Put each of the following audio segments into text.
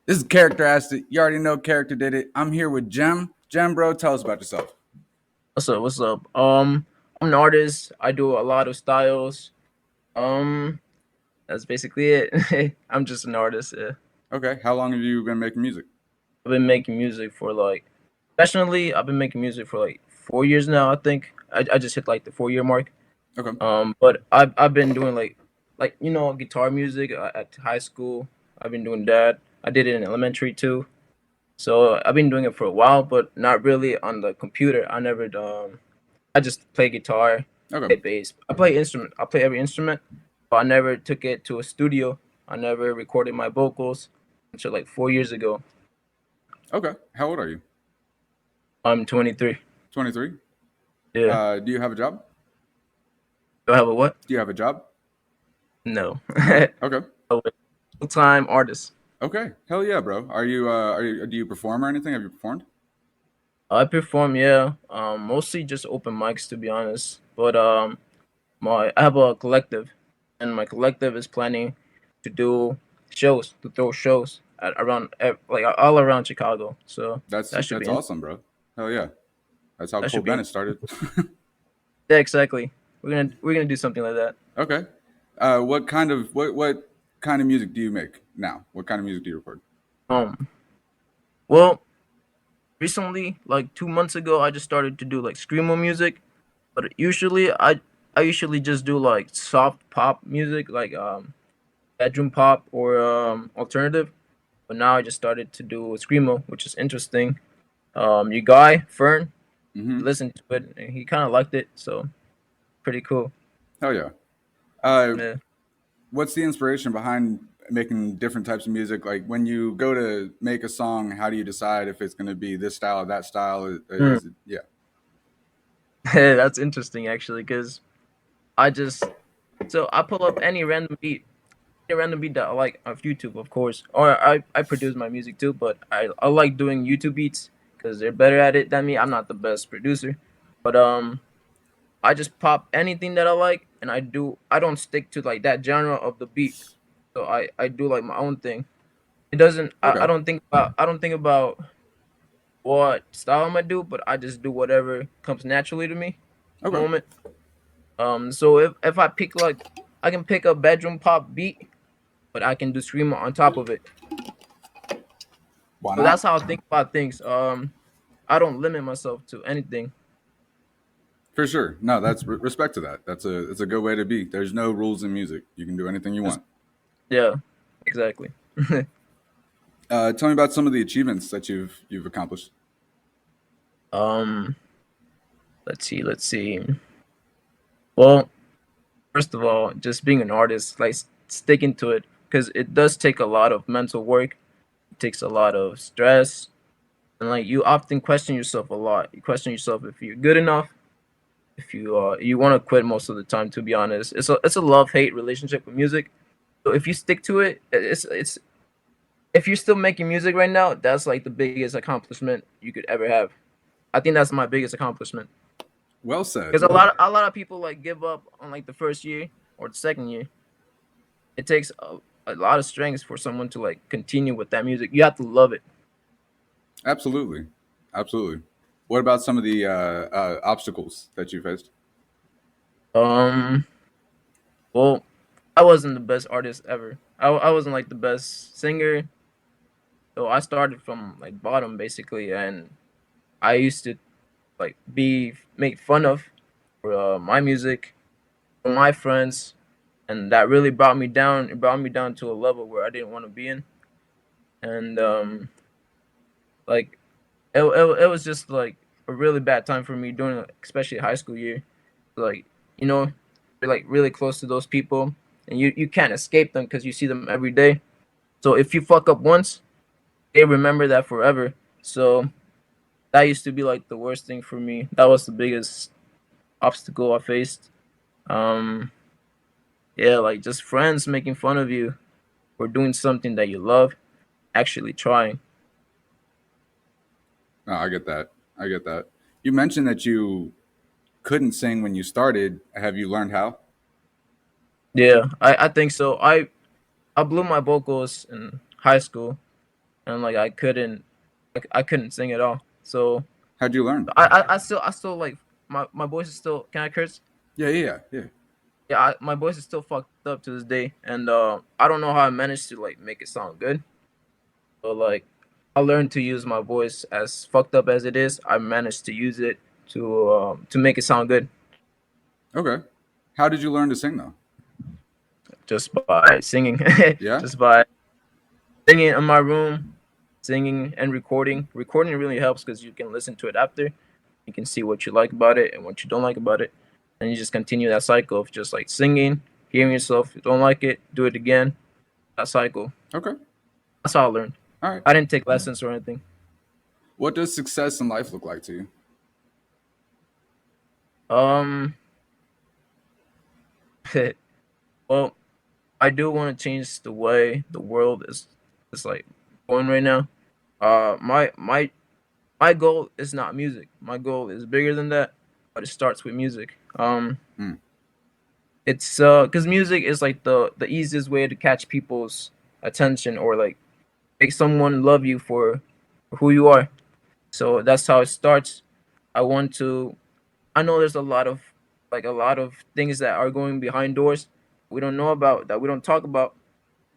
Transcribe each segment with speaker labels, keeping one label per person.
Speaker 1: This is Character Asked It. You already know Character did it. I'm here with Jem. Jem, bro, tell us about yourself.
Speaker 2: What's up? What's up? I'm an artist. I do a lot of styles. Um, that's basically it. I'm just an artist. Yeah.
Speaker 1: Okay, how long have you been making music?
Speaker 2: I've been making music for professionally. I've been making music for like 4 years now. I think I just hit like the 4 year mark.
Speaker 1: Okay,
Speaker 2: But I've been doing like guitar music at high school. I've been doing that. I did it in elementary too. So I've been doing it for a while, but not really on the computer. I just play guitar,
Speaker 1: okay,
Speaker 2: play bass. I play instrument. I play every instrument, but I never took it to a studio. I never recorded my vocals until like 4 years ago.
Speaker 1: okay. How old are you?
Speaker 2: I'm 23.
Speaker 1: 23.
Speaker 2: Yeah.
Speaker 1: Do you have a job?
Speaker 2: Do I have a what?
Speaker 1: Do you have a job?
Speaker 2: No.
Speaker 1: No. Okay,
Speaker 2: Full time artist.
Speaker 1: okay. Hell yeah, bro. Do you perform or anything? Have you performed?
Speaker 2: I perform, yeah. Mostly just open mics to be honest. But I have a collective, and my collective is planning to do shows, to throw shows like all around Chicago. So
Speaker 1: That's
Speaker 2: that should
Speaker 1: that's
Speaker 2: be
Speaker 1: awesome, bro. Hell yeah. That's how
Speaker 2: that
Speaker 1: Cole
Speaker 2: should be
Speaker 1: Bennett started.
Speaker 2: yeah, exactly. We're gonna do something like that.
Speaker 1: Okay. What kind of music do you make now? What kind of music do you record?
Speaker 2: Um, well, recently, like 2 months ago, I just started to do like screamo music, but I usually just do like soft pop music, like bedroom pop or alternative. But now I just started to do screamo, which is interesting. Your guy Fern
Speaker 1: Mm-hmm.
Speaker 2: listened to it and he kind of liked it, so pretty cool.
Speaker 1: Hell yeah. Uh,
Speaker 2: Yeah.
Speaker 1: what's the inspiration behind making different types of music? Like when you go to make a song, how do you decide if it's going to be this style or that style?
Speaker 2: Hmm.
Speaker 1: Is it, yeah.
Speaker 2: That's interesting actually, because I just so I pull up any random beat that I like off YouTube, of course. Or I produce my music too, but I like doing YouTube beats because they're better at it than me. I'm not the best producer, but I just pop anything that I like, and I don't stick to like that genre of the beat. So I do like my own thing. It doesn't. I
Speaker 1: Okay.
Speaker 2: don't think about what style I'm gonna do, but I just do whatever comes naturally to me. At the
Speaker 1: Okay.
Speaker 2: moment. So if I pick like I can pick a bedroom pop beat, but I can do screamo on top of it.
Speaker 1: Why
Speaker 2: So that's
Speaker 1: not?
Speaker 2: how I think about things. I don't limit myself to anything.
Speaker 1: For sure. No, that's respect to that. That's a good way to be. There's no rules in music. You can do anything you
Speaker 2: Just
Speaker 1: want.
Speaker 2: yeah, exactly.
Speaker 1: Tell me about some of the achievements that you've accomplished.
Speaker 2: um, let's see. Well, first of all, just being an artist, like sticking to it, because it does take a lot of mental work. It takes a lot of stress, and like you often question yourself a lot. You question yourself if you're good enough, if you want to quit most of the time. To be honest, it's a love hate relationship with music. So if you stick to it, it's if you're still making music right now, that's like the biggest accomplishment you could ever have. I think that's my biggest accomplishment
Speaker 1: Well said.
Speaker 2: because a lot of people like give up on like the first year or the second year. It takes a lot of strength for someone to like continue with that music. You have to love it.
Speaker 1: Absolutely. Absolutely. What about some of the obstacles that you faced?
Speaker 2: Um, well, I wasn't the best artist ever. I wasn't like the best singer. So I started from like bottom basically, and I used to like be made fun of for my music from my friends, and that really brought me down. It brought me down to a level where I didn't want to be in, and like it was just like a really bad time for me during especially high school year. Like you know, you're like really close to those people, and you can't escape them because you see them every day. So if you fuck up once, they remember that forever. So that used to be like the worst thing for me. That was the biggest obstacle I faced. Um, yeah, like just friends making fun of you for doing something that you love, actually trying.
Speaker 1: No, I get that. I get that. You mentioned that you couldn't sing when you started. Have you learned how?
Speaker 2: Yeah, I think so. I blew my vocals in high school, and like I couldn't sing at all. So
Speaker 1: How'd you learn?
Speaker 2: I still like my voice is still. Can I curse?
Speaker 1: Yeah, yeah, yeah, yeah.
Speaker 2: Yeah, my voice is still fucked up to this day, and I don't know how I managed to like make it sound good, but like I learned to use my voice as fucked up as it is. I managed to use it to make it sound good
Speaker 1: Okay. How did you learn to sing though?
Speaker 2: just by singing,
Speaker 1: Yeah.
Speaker 2: just by singing in my room, singing and recording. Recording really helps because you can listen to it after. You can see what you like about it and what you don't like about it, and you just continue that cycle of just like singing, hearing yourself. If you don't like it, do it again. That cycle.
Speaker 1: Okay.
Speaker 2: That's how I learned.
Speaker 1: All right.
Speaker 2: I didn't take lessons or anything.
Speaker 1: What does success in life look like to you?
Speaker 2: Um, well, I do want to change the way the world is like going right now. My goal is not music. My goal is bigger than that, but it starts with music.
Speaker 1: Hmm.
Speaker 2: It's because music is like the easiest way to catch people's attention or like make someone love you for who you are. So that's how it starts. I want to. I know there's a lot of things that are going behind doors we don't know about that we don't talk about,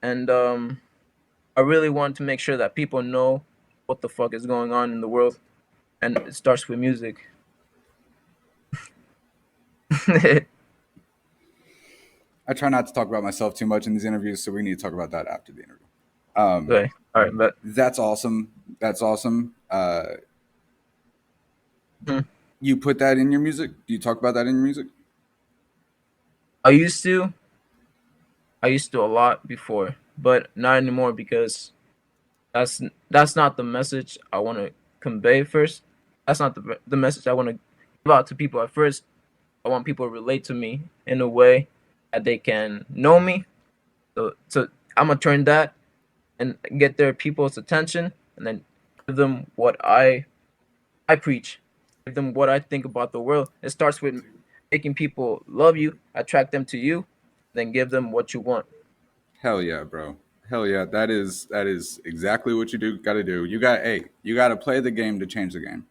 Speaker 2: and I really want to make sure that people know what the fuck is going on in the world, and it starts with music.
Speaker 1: I try not to talk about myself too much in these interviews, so we need to talk about that after the interview. Um,
Speaker 2: Okay, all right, but
Speaker 1: that's awesome. That's awesome.
Speaker 2: hmm.
Speaker 1: You put that in your music? Do you talk about that in your music?
Speaker 2: I used to, I used to a lot before, but not anymore because that's not the message I want to convey first. That's not the message I want to give out to people at first. I want people to relate to me in a way that they can know me. So I'm gonna turn that and get their people's attention, and then give them what I preach, give them what I think about the world. It starts with making people love you, attract them to you, then give them what you want.
Speaker 1: Hell yeah, bro. Hell yeah. That is exactly what you do. Got to do. You got to play the game to change the game.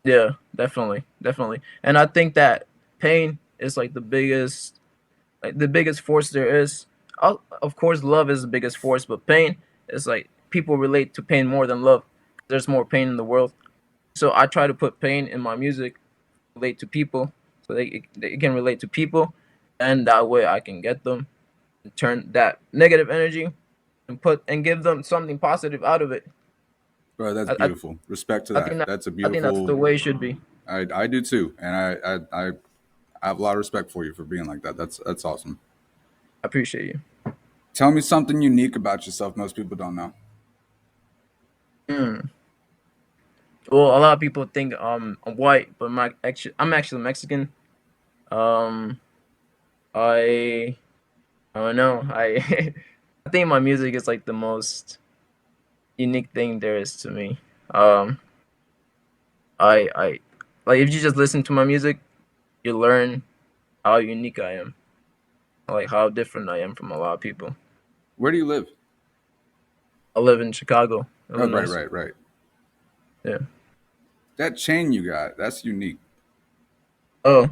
Speaker 2: Yeah, definitely, definitely. And I think that pain is like the biggest force there is. Of course, love is the biggest force, but pain is like people relate to pain more than love. There's more pain in the world, so I try to put pain in my music, relate to people, so they can relate to people, and that way I can get them and turn that negative energy and put and give them something positive out of it.
Speaker 1: Bro, that's
Speaker 2: I I,
Speaker 1: beautiful. Respect to
Speaker 2: I think
Speaker 1: that.
Speaker 2: that
Speaker 1: That's a
Speaker 2: I think that's
Speaker 1: beautiful.
Speaker 2: the way it should be.
Speaker 1: I do too, and I have a lot of respect for you for being like that. That's awesome.
Speaker 2: I appreciate you.
Speaker 1: Tell me something unique about yourself most people don't know.
Speaker 2: Hmm. Well, a lot of people think I'm white, but I'm actually Mexican. Um, I I don't know. I I think my music is like the most unique thing there is to me. Um, I like if you just listen to my music, you learn how unique I am, like how different I am from a lot of people.
Speaker 1: Where do you live?
Speaker 2: I live in Chicago,
Speaker 1: Oh, right,
Speaker 2: Illinois.
Speaker 1: right, right.
Speaker 2: Yeah.
Speaker 1: That chain you got, that's unique.
Speaker 2: Oh,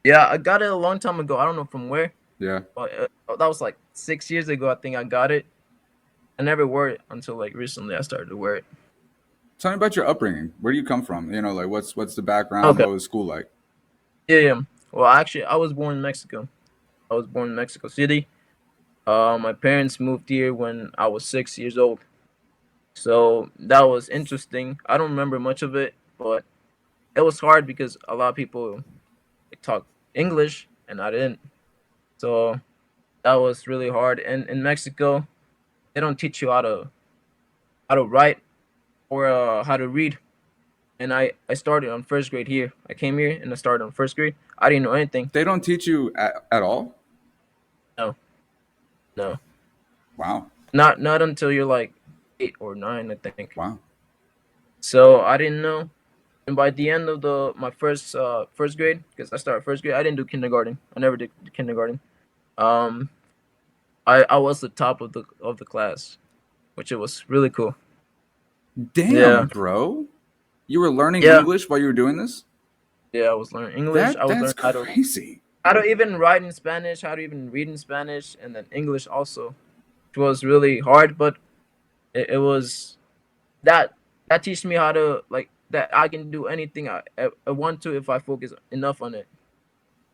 Speaker 2: yeah. I got it a long time ago. I don't know from where,
Speaker 1: Yeah.
Speaker 2: but that was like 6 years ago. I think I got it. I never wore it until like recently. I started to wear it.
Speaker 1: Tell me about your upbringing. Where do you come from? You know, like what's the background?
Speaker 2: Okay.
Speaker 1: What was school like?
Speaker 2: Yeah, yeah. Well, actually, I was born in Mexico. I was born in Mexico City. My parents moved here when I was 6 years old. So that was interesting. I don't remember much of it, but it was hard because a lot of people talk English and I didn't. So that was really hard. And in Mexico, they don't teach you how to write or how to read. And I started on first grade here. I came here and I started on first grade. I didn't know anything.
Speaker 1: They don't teach you at all?
Speaker 2: No, no,
Speaker 1: Wow.
Speaker 2: not until you're like 8 or 9, I think.
Speaker 1: Wow.
Speaker 2: So I didn't know. And by the end of the my first grade, because I started first grade, I didn't do kindergarten. I never did kindergarten. Um, I was the top of the class, which it was really cool.
Speaker 1: Damn,
Speaker 2: Yeah,
Speaker 1: bro. You were learning
Speaker 2: yeah,
Speaker 1: English while you were doing this?
Speaker 2: yeah. I was learning English. I
Speaker 1: That
Speaker 2: was
Speaker 1: that's
Speaker 2: learning
Speaker 1: crazy.
Speaker 2: how to even write in Spanish, how to even read in Spanish, and then English also, which was really hard. But it was that that teach me how to like that I can do anything I want to if I focus enough on it.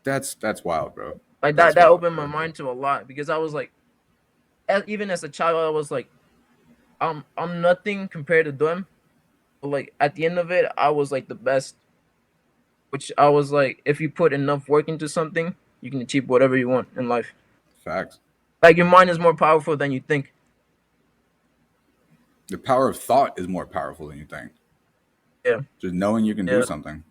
Speaker 1: That's wild, bro.
Speaker 2: Like
Speaker 1: That's
Speaker 2: that
Speaker 1: wild.
Speaker 2: opened my mind to a lot because I was like, even as a child, I was like, I'm nothing compared to them. But like at the end of it, I was like the best. Which I was like, if you put enough work into something, you can achieve whatever you want in life.
Speaker 1: Facts.
Speaker 2: Like your mind is more powerful than you think.
Speaker 1: The power of thought is more powerful than you think.
Speaker 2: Yeah,
Speaker 1: Just knowing you can do
Speaker 2: yeah,
Speaker 1: something.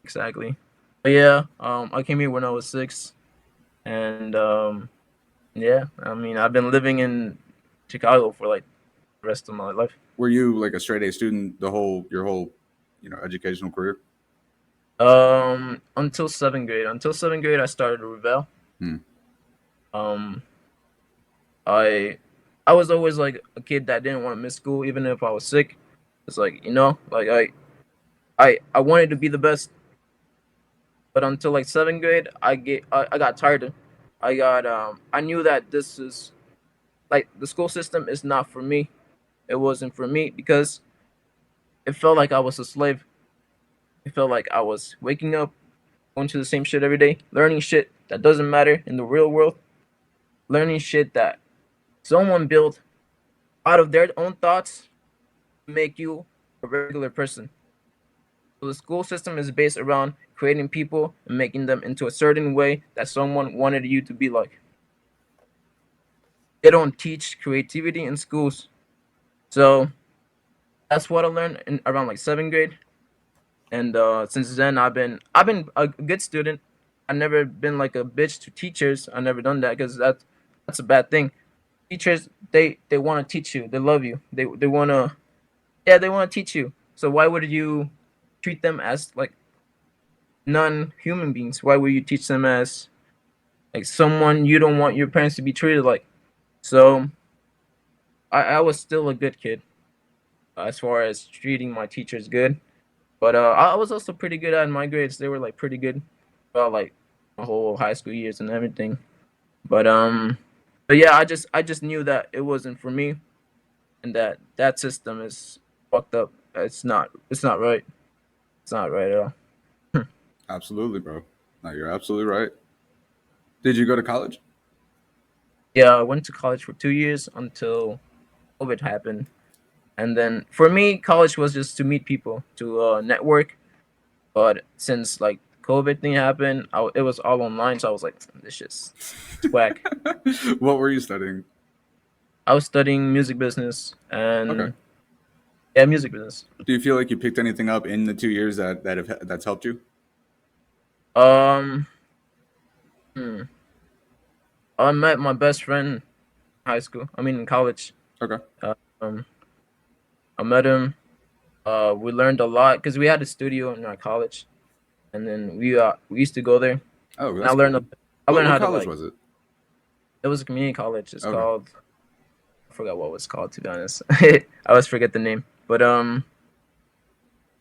Speaker 2: exactly. But yeah, I came here when I was 6, and yeah, I mean, I've been living in Chicago for like the rest of my life.
Speaker 1: Were you like a straight A student the whole your whole, educational career?
Speaker 2: Until 7th grade. Until 7th grade, I started to rebel.
Speaker 1: Hmm.
Speaker 2: Um, I I was always like a kid that didn't want to miss school, even if I was sick. It's like like I wanted to be the best, but until like 7th grade, I got tired. I knew that this is like the school system is not for me. It wasn't for me because it felt like I was a slave. It felt like I was waking up, going to the same shit every day, learning shit that doesn't matter in the real world, learning shit that someone built out of their own thoughts to make you a regular person. So the school system is based around creating people and making them into a certain way that someone wanted you to be like. They don't teach creativity in schools. So that's what I learned in around like 7th grade. And since then I've been a good student. I never been like a bitch to teachers. I never done that because that's a bad thing. Teachers, they want to teach you. They love you. They want to, yeah, they want to teach you. So why would you treat them as like non-human beings? Why would you teach them as like someone you don't want your parents to be treated like? So I was still a good kid as far as treating my teachers good. But I was also pretty good at my grades. They were like pretty good about like my whole high school years and everything. But but yeah, I just knew that it wasn't for me and that system is fucked up. It's not right. It's not right at all.
Speaker 1: Absolutely, bro. No, you're absolutely right. Did you go to college?
Speaker 2: Yeah, I went to college for 2 years until COVID happened. And then for me, college was just to meet people, to network. But since like COVID thing happened, it was all online. So I was like, this shit's it's whack.
Speaker 1: What were you studying?
Speaker 2: I was studying music business
Speaker 1: Okay.
Speaker 2: and yeah, music business.
Speaker 1: Do you feel like you picked anything up in the 2 years that's helped you?
Speaker 2: Um, hmm. I met my best friend in high school. I mean, in college.
Speaker 1: Okay.
Speaker 2: Um, I met him. We learned a lot because we had a studio in our college, and then we used to go there.
Speaker 1: Oh,
Speaker 2: And
Speaker 1: that's cool.
Speaker 2: I
Speaker 1: What
Speaker 2: learned
Speaker 1: what
Speaker 2: how to
Speaker 1: college
Speaker 2: like.
Speaker 1: was it?
Speaker 2: It was a community college. It's
Speaker 1: Okay.
Speaker 2: called. I forgot what it was called, to be honest. I always forget the name. But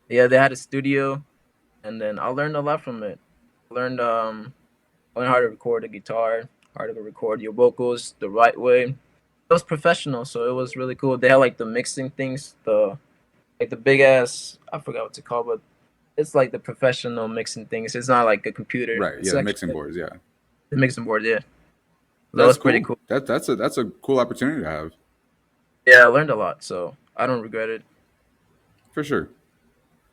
Speaker 2: yeah, they had a studio, and then I learned a lot from it. I learned how to record a guitar, how to record your vocals the right way. It was professional, so it was really cool. They had like the mixing things, the like the big ass. I forgot what to call, but it's like the professional mixing things. It's not like a computer.
Speaker 1: Right.
Speaker 2: It's
Speaker 1: Yeah, the
Speaker 2: actually
Speaker 1: mixing
Speaker 2: like
Speaker 1: boards. Yeah.
Speaker 2: the mixing board. Yeah, that
Speaker 1: That's
Speaker 2: was pretty
Speaker 1: cool.
Speaker 2: cool.
Speaker 1: That's a cool opportunity to have
Speaker 2: Yeah, I learned a lot, so I don't regret it.
Speaker 1: for sure.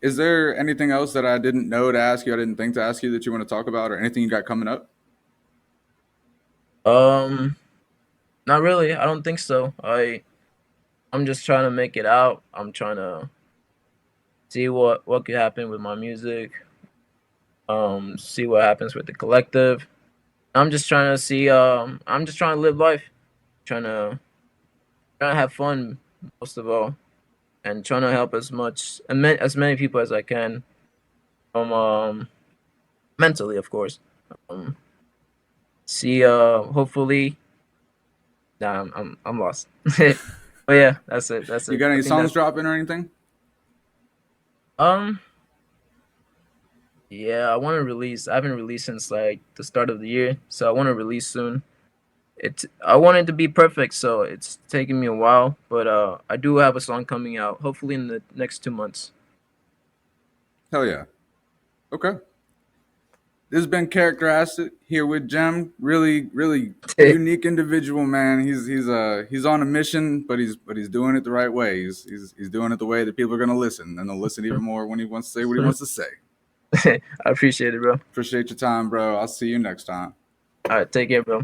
Speaker 1: Is there anything else that I didn't know to ask you? I didn't think to ask you that you want to talk about, or anything you got coming up?
Speaker 2: Um, Not really. I don't think so. I'm just trying to make it out. I'm trying to see what could happen with my music. See what happens with the collective. I'm just trying to see. I'm just trying to live life. Trying to have fun most of all, and trying to help as many people as I can. Mentally, of course. Um, see. Hopefully. Nah, I'm lost. But yeah, that's it. That's
Speaker 1: You
Speaker 2: it.
Speaker 1: got
Speaker 2: I
Speaker 1: any
Speaker 2: think
Speaker 1: songs
Speaker 2: that's
Speaker 1: dropping or anything?
Speaker 2: um yeah, I want to release. I haven't released since like the start of the year, so I want to release soon. I want it to be perfect, so it's taking me a while, but I do have a song coming out hopefully in the next 2 months.
Speaker 1: Hell yeah. Okay. This has been Kariker Asked It here with Jem. Really, really unique individual, man. He's on a mission, but he's doing it the right way. He's doing it the way that people are gonna listen, and they'll listen even more when he wants to say what he wants to say.
Speaker 2: I appreciate it, bro.
Speaker 1: Appreciate your time, bro. I'll see you next time.
Speaker 2: All right, take care, bro.